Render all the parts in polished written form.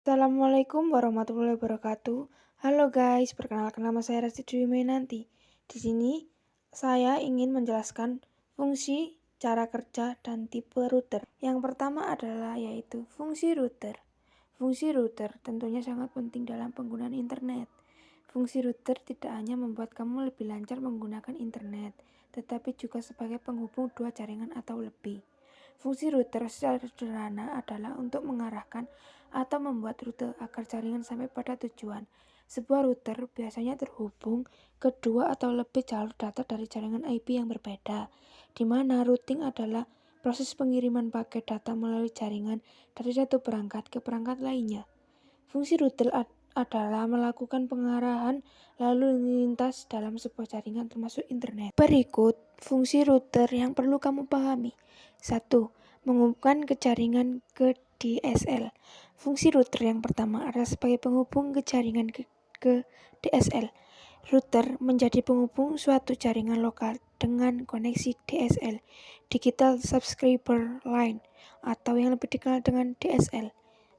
Assalamualaikum warahmatullahi wabarakatuh. Halo guys, perkenalkan nama saya Rasti Dwi Mainanti. Di sini saya ingin menjelaskan fungsi, cara kerja, dan tipe router. Yang pertama adalah yaitu fungsi router. Fungsi router tentunya sangat penting dalam penggunaan internet. Fungsi router tidak hanya membuat kamu lebih lancar menggunakan internet, tetapi juga sebagai penghubung dua jaringan atau lebih. Fungsi router secara sederhana adalah untuk mengarahkan atau membuat rute agar jaringan sampai pada tujuan. Sebuah router biasanya terhubung ke dua atau lebih jalur data dari jaringan IP yang berbeda, di mana routing adalah proses pengiriman paket data melalui jaringan dari satu perangkat ke perangkat lainnya. Fungsi router adalah melakukan pengarahan lalu lintas dalam sebuah jaringan termasuk internet. Berikut fungsi router yang perlu kamu pahami. 1. Menghubungkan ke jaringan ke DSL. Fungsi router yang pertama adalah sebagai penghubung ke jaringan ke DSL. Router menjadi penghubung suatu jaringan lokal dengan koneksi DSL, Digital Subscriber Line, atau yang lebih dikenal dengan DSL.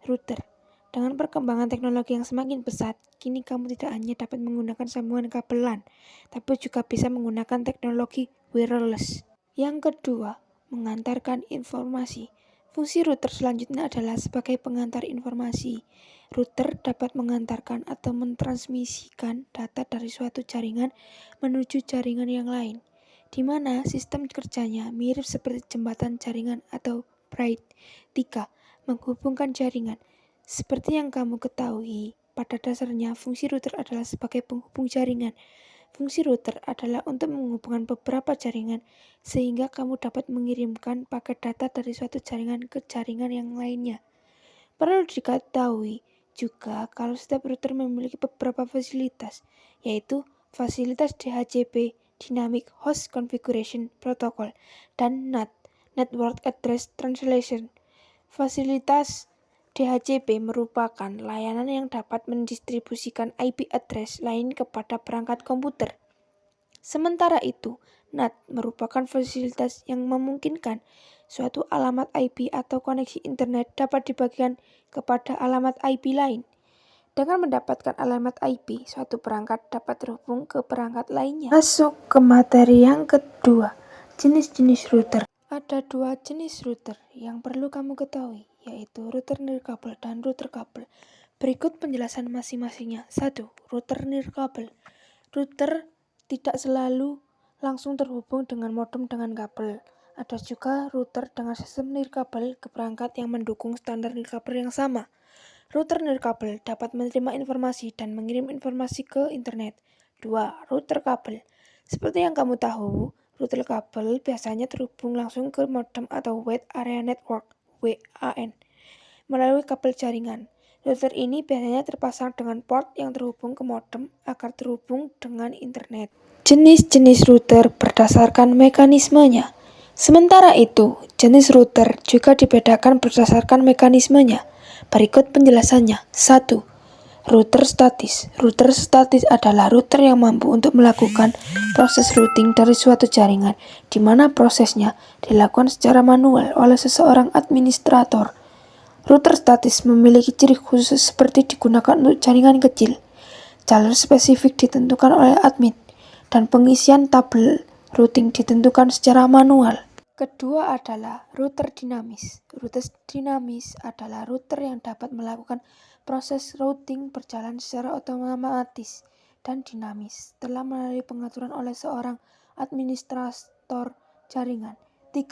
Router. Dengan perkembangan teknologi yang semakin pesat, kini kamu tidak hanya dapat menggunakan sambungan kabelan, tapi juga bisa menggunakan teknologi wireless. Yang kedua, mengantarkan informasi. Fungsi router selanjutnya adalah sebagai pengantar informasi. Router dapat mengantarkan atau mentransmisikan data dari suatu jaringan menuju jaringan yang lain, di mana sistem kerjanya mirip seperti jembatan jaringan atau braid. 3. Menghubungkan jaringan. Seperti yang kamu ketahui, pada dasarnya fungsi router adalah sebagai penghubung jaringan. Fungsi router adalah untuk menghubungkan beberapa jaringan sehingga kamu dapat mengirimkan paket data dari suatu jaringan ke jaringan yang lainnya. Perlu diketahui juga kalau setiap router memiliki beberapa fasilitas, yaitu fasilitas DHCP (Dynamic Host Configuration Protocol) dan NAT (Network Address Translation). Fasilitas DHCP merupakan layanan yang dapat mendistribusikan IP address lain kepada perangkat komputer. Sementara itu, NAT merupakan fasilitas yang memungkinkan suatu alamat IP atau koneksi internet dapat dibagikan kepada alamat IP lain. Dengan mendapatkan alamat IP, suatu perangkat dapat terhubung ke perangkat lainnya. Masuk ke materi yang kedua, jenis-jenis router. Ada dua jenis router yang perlu kamu ketahui, yaitu router nirkabel dan router kabel. Berikut penjelasan masing-masingnya. 1. Router nirkabel. Router tidak selalu langsung terhubung dengan modem dengan kabel. Ada juga router dengan sistem nirkabel ke perangkat yang mendukung standar nirkabel yang sama. Router nirkabel dapat menerima informasi dan mengirim informasi ke internet. 2. Router kabel. Seperti yang kamu tahu, router kabel biasanya terhubung langsung ke modem atau Wide Area Network (WAN) melalui kabel jaringan. Router ini biasanya terpasang dengan port yang terhubung ke modem agar terhubung dengan internet. Jenis-jenis router berdasarkan mekanismenya. Sementara itu, jenis router juga dibedakan berdasarkan mekanismenya. Berikut penjelasannya. 1. Router statis. Router statis adalah router yang mampu untuk melakukan proses routing dari suatu jaringan, di mana prosesnya dilakukan secara manual oleh seseorang administrator. Router statis memiliki ciri khusus seperti digunakan untuk jaringan kecil. Jalur spesifik ditentukan oleh admin, dan pengisian tabel routing ditentukan secara manual. Kedua adalah router dinamis. Router dinamis adalah router yang dapat melakukan proses routing berjalan secara otomatis dan dinamis setelah melalui pengaturan oleh seorang administrator jaringan. 3.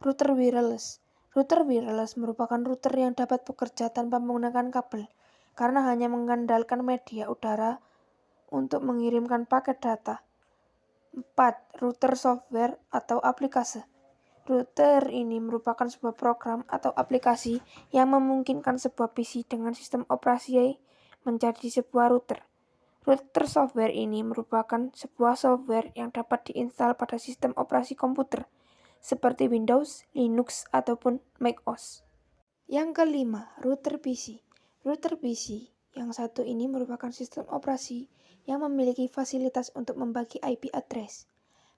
Router wireless. Router wireless merupakan router yang dapat bekerja tanpa menggunakan kabel karena hanya mengandalkan media udara untuk mengirimkan paket data. 4. Router software atau aplikasi. Router ini merupakan sebuah program atau aplikasi yang memungkinkan sebuah PC dengan sistem operasi menjadi sebuah router. Router software ini merupakan sebuah software yang dapat diinstal pada sistem operasi komputer, seperti Windows, Linux, ataupun macOS. Yang kelima, router PC. Router PC yang satu ini merupakan sistem operasi yang memiliki fasilitas untuk membagi IP address.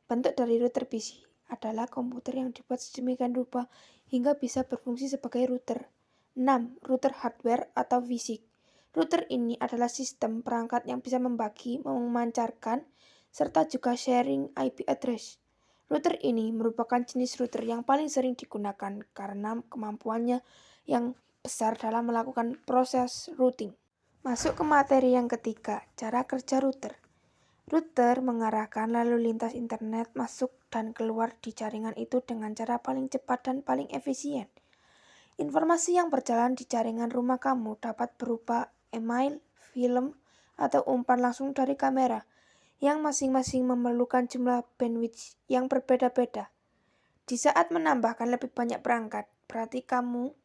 Bentuk dari router PC adalah komputer yang dibuat sedemikian rupa hingga bisa berfungsi sebagai router. 6. Router hardware atau fisik. Router ini adalah sistem perangkat yang bisa membagi, memancarkan, serta juga sharing IP address. Router ini merupakan jenis router yang paling sering digunakan karena kemampuannya yang besar dalam melakukan proses routing. Masuk ke materi yang ketiga, cara kerja router. Router mengarahkan lalu lintas internet masuk dan keluar di jaringan itu dengan cara paling cepat dan paling efisien. Informasi yang berjalan di jaringan rumah kamu dapat berupa email, film, atau umpan langsung dari kamera, yang masing-masing memerlukan jumlah bandwidth yang berbeda-beda. Di saat menambahkan lebih banyak perangkat, berarti kamu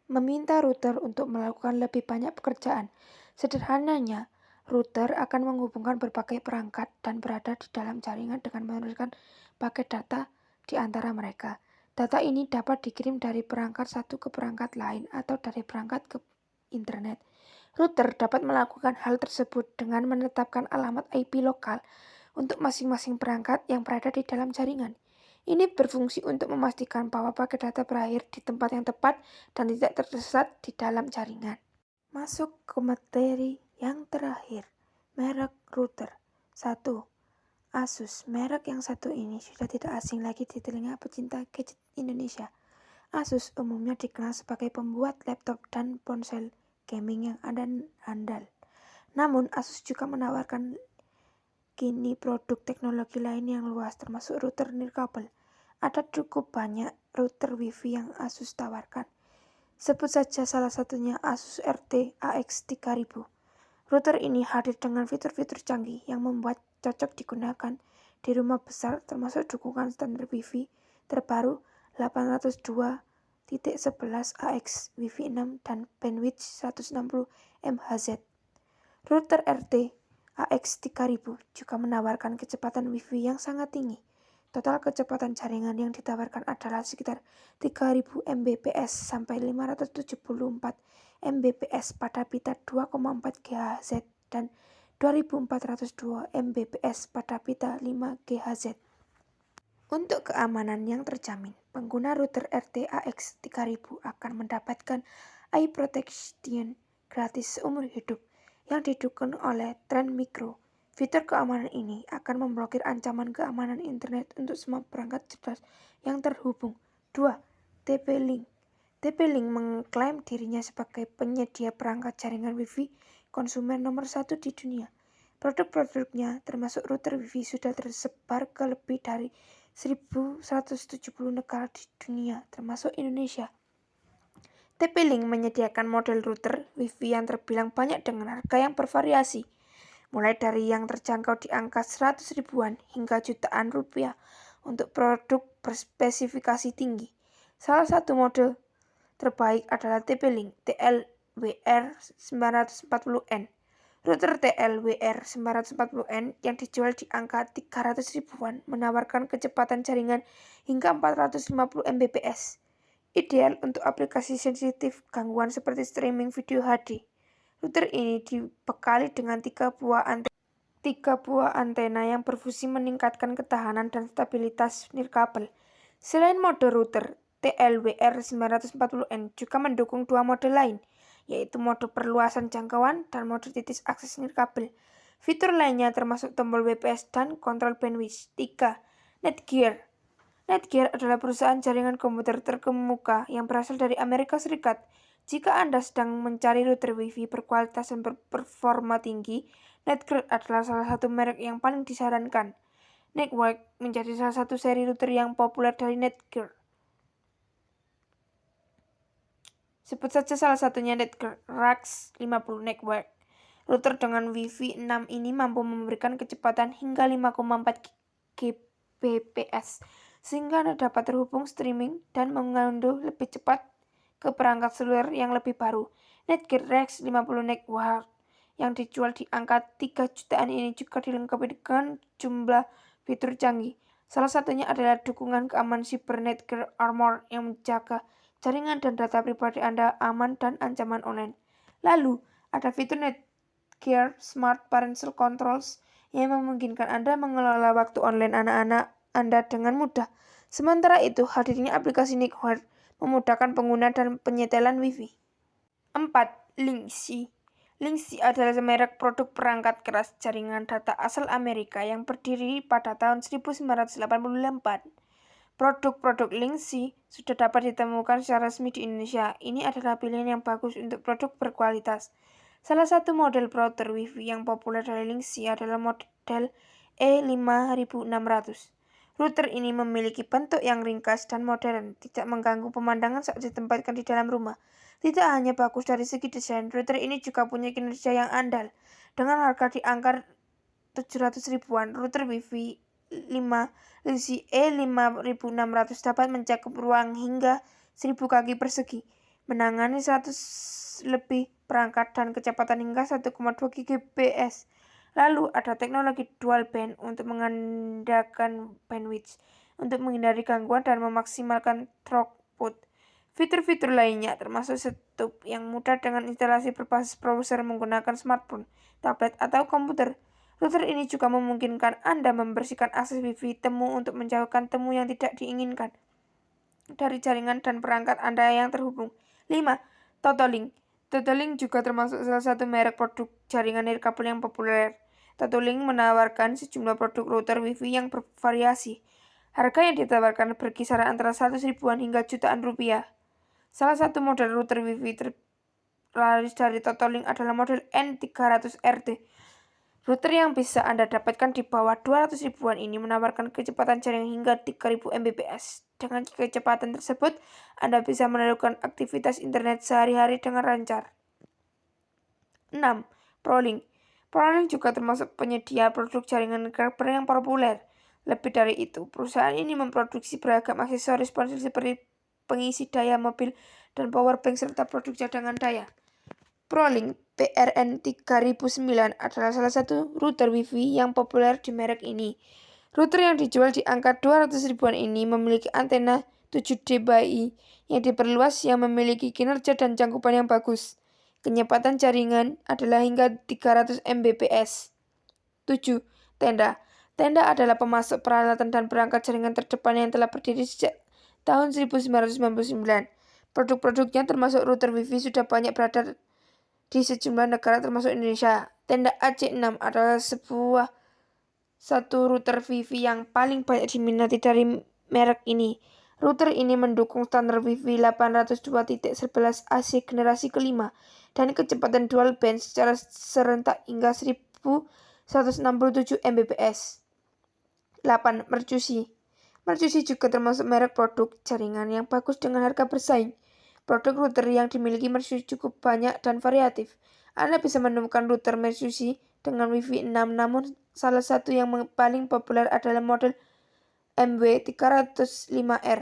meminta router untuk melakukan lebih banyak pekerjaan. Sederhananya, router akan menghubungkan berbagai perangkat dan berada di dalam jaringan dengan meneruskan paket data di antara mereka. Data ini dapat dikirim dari perangkat satu ke perangkat lain atau dari perangkat ke internet. Router dapat melakukan hal tersebut dengan menetapkan alamat IP lokal untuk masing-masing perangkat yang berada di dalam jaringan. Ini berfungsi untuk memastikan bahwa paket data berakhir di tempat yang tepat dan tidak tersesat di dalam jaringan. Masuk ke materi yang terakhir, merek router. 1. Asus. Merek yang satu ini sudah tidak asing lagi di telinga pecinta gadget Indonesia. Asus umumnya dikenal sebagai pembuat laptop dan ponsel gaming yang andal. Namun, Asus juga menawarkan kini produk teknologi lain yang luas, termasuk router nirkabel. Ada cukup banyak router Wi-Fi yang Asus tawarkan. Sebut saja salah satunya Asus RT AX3000. Router ini hadir dengan fitur-fitur canggih yang membuat cocok digunakan di rumah besar, termasuk dukungan standar Wi-Fi terbaru 802.11ax, Wi-Fi 6, dan bandwidth 160 MHz. Router RT AX3000 juga menawarkan kecepatan Wi-Fi yang sangat tinggi. Total kecepatan jaringan yang ditawarkan adalah sekitar 3000 Mbps sampai 574 Mbps pada pita 2,4 GHz dan 2402 Mbps pada pita 5 GHz. Untuk keamanan yang terjamin, pengguna router RT AX3000 akan mendapatkan eye protection gratis seumur hidup yang didukung oleh Trend Micro. Fitur keamanan ini akan memblokir ancaman keamanan internet untuk semua perangkat cerdas yang terhubung. 2. TP-Link. TP-Link mengklaim dirinya sebagai penyedia perangkat jaringan Wi-Fi konsumen nomor 1 di dunia. Produk-produknya termasuk router Wi-Fi sudah tersebar ke lebih dari 1.170 negara di dunia, termasuk Indonesia. TP-Link menyediakan model router Wi-Fi yang terbilang banyak dengan harga yang bervariasi, mulai dari yang terjangkau di angka 100 ribuan hingga jutaan rupiah untuk produk berspesifikasi tinggi. Salah satu model terbaik adalah TP-Link TLWR940N. Router TLWR940N yang dijual di angka 300 ribuan menawarkan kecepatan jaringan hingga 450 Mbps. Ideal untuk aplikasi sensitif gangguan seperti streaming video HD. Router ini dibekali dengan 3 buah antena yang berfungsi meningkatkan ketahanan dan stabilitas nirkabel. Selain mode router, TLWR940N juga mendukung 2 mode lain, yaitu mode perluasan jangkauan dan mode titis akses nirkabel. Fitur lainnya termasuk tombol WPS dan kontrol bandwidth. 3. Netgear. Netgear adalah perusahaan jaringan komputer terkemuka yang berasal dari Amerika Serikat. Jika Anda sedang mencari router Wi-Fi berkualitas dan berperforma tinggi, Netgear adalah salah satu merek yang paling disarankan. Network menjadi salah satu seri router yang populer dari Netgear. Sebut saja salah satunya Netgear RAX 50 Network. Router dengan Wi-Fi 6 ini mampu memberikan kecepatan hingga 5,4 Gbps, sehingga Anda dapat terhubung streaming dan mengunduh lebih cepat ke perangkat seluler yang lebih baru. Netgear RAX 50 Network yang dijual di angka 3 jutaan ini juga dilengkapi dengan jumlah fitur canggih. Salah satunya adalah dukungan keamanan Cyber Netgear Armor yang menjaga jaringan dan data pribadi Anda aman dan ancaman online. Lalu, ada fitur Netgear Smart Parental Controls yang memungkinkan Anda mengelola waktu online anak-anak Anda dengan mudah. Sementara itu, hadirnya aplikasi Netgear memudahkan pengguna dan penyetelan Wi-Fi. 4. Linksys. Linksys adalah merek produk perangkat keras jaringan data asal Amerika yang berdiri pada tahun 1984. Produk-produk Linksys sudah dapat ditemukan secara resmi di Indonesia. Ini adalah pilihan yang bagus untuk produk berkualitas. Salah satu model router Wi-Fi yang populer dari Linksys adalah model E5600. Router ini memiliki bentuk yang ringkas dan modern, tidak mengganggu pemandangan saat ditempatkan di dalam rumah. Tidak hanya bagus dari segi desain, router ini juga punya kinerja yang andal. Dengan harga di angka 700 ribuan, router Wi-Fi 5 Linksys E5600 dapat mencakup ruang hingga 1000 kaki persegi, menangani 100 lebih perangkat dan kecepatan hingga 1,2 Gbps. Lalu ada teknologi dual band untuk menggandakan bandwidth, untuk menghindari gangguan dan memaksimalkan throughput. Fitur-fitur lainnya termasuk setup yang mudah dengan instalasi berbasis browser menggunakan smartphone, tablet, atau komputer. Router ini juga memungkinkan Anda membersihkan akses Wi-Fi temu untuk menjauhkan temu yang tidak diinginkan dari jaringan dan perangkat Anda yang terhubung. 5. Totolink. Totolink juga termasuk salah satu merek produk jaringan nirkabel yang populer. Totolink menawarkan sejumlah produk router Wi-Fi yang bervariasi. Harga yang ditawarkan berkisar antara 100 ribuan hingga jutaan rupiah. Salah satu model router Wi-Fi terlaris dari Totolink adalah model N300RT. Router yang bisa Anda dapatkan di bawah 200 ribuan ini menawarkan kecepatan jaringan hingga 3000 Mbps. Dengan kecepatan tersebut, Anda bisa melakukan aktivitas internet sehari-hari dengan lancar. 6. ProLink. ProLink juga termasuk penyedia produk jaringan nirkabel yang populer. Lebih dari itu, perusahaan ini memproduksi beragam aksesoris ponsel seperti pengisi daya mobil dan powerbank serta produk cadangan daya. ProLink PRN3009 adalah salah satu router Wi-Fi yang populer di merek ini. Router yang dijual di angka 200 ribuan ini memiliki antena 7 dBi yang diperluas yang memiliki kinerja dan cakupan yang bagus. Kecepatan jaringan adalah hingga 300 Mbps. 7. Tenda. Tenda adalah pemasok peralatan dan perangkat jaringan terdepan yang telah berdiri sejak tahun 1999. Produk-produknya termasuk router Wi-Fi sudah banyak beredar di sejumlah negara termasuk Indonesia. Tenda AC6 adalah satu router Wi-Fi yang paling banyak diminati dari merek ini. Router ini mendukung standar Wi-Fi 802.11ac generasi kelima dan kecepatan dual band secara serentak hingga 1167 Mbps. 8. Mercusi. Mercusi juga termasuk merek produk jaringan yang bagus dengan harga bersaing. Produk router yang dimiliki Mercusi cukup banyak dan variatif. Anda bisa menemukan router Mercusi dengan Wi-Fi 6, namun salah satu yang paling populer adalah model MW305R.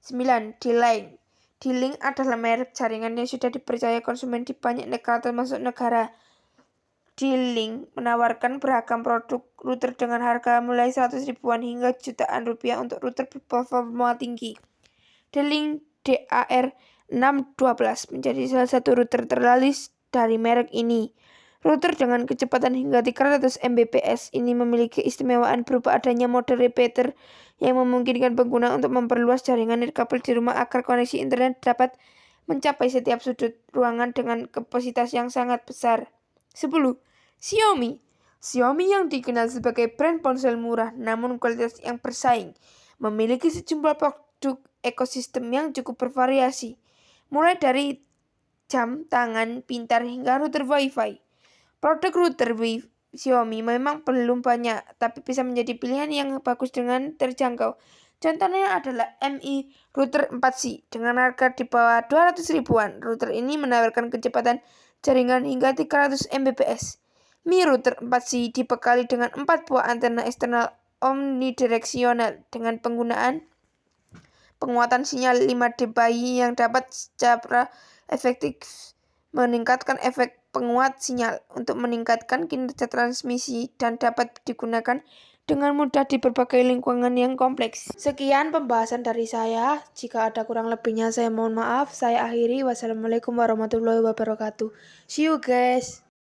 9. D-Link. D-Link adalah merek jaringan yang sudah dipercaya konsumen di banyak negara termasuk negara. D-Link menawarkan beragam produk router dengan harga mulai 100 ribuan hingga jutaan rupiah untuk router berperforma tinggi. D-Link DAR612 menjadi salah satu router terlaris dari merek ini. Router dengan kecepatan hingga 300 Mbps ini memiliki keistimewaan berupa adanya mode repeater yang memungkinkan pengguna untuk memperluas jaringan nirkabel di rumah agar koneksi internet dapat mencapai setiap sudut ruangan dengan kapasitas yang sangat besar. 10. Xiaomi. Xiaomi yang dikenal sebagai brand ponsel murah namun kualitas yang bersaing, memiliki sejumlah produk ekosistem yang cukup bervariasi, mulai dari jam tangan pintar hingga router Wi-Fi. Produk router Xiaomi memang belum banyak, tapi bisa menjadi pilihan yang bagus dengan terjangkau. Contohnya adalah Mi Router 4C dengan harga di bawah 200 ribuan. Router ini menawarkan kecepatan jaringan hingga 300 Mbps. Mi Router 4C dibekali dengan 4 buah antena eksternal omnidireksional dengan penggunaan penguatan sinyal 5 dBi yang dapat secara efektif meningkatkan efek penguat sinyal untuk meningkatkan kinerja transmisi dan dapat digunakan dengan mudah di berbagai lingkungan yang kompleks. Sekian pembahasan dari saya. Jika ada kurang lebihnya saya mohon maaf. Saya akhiri. Wassalamualaikum warahmatullahi wabarakatuh. See you guys.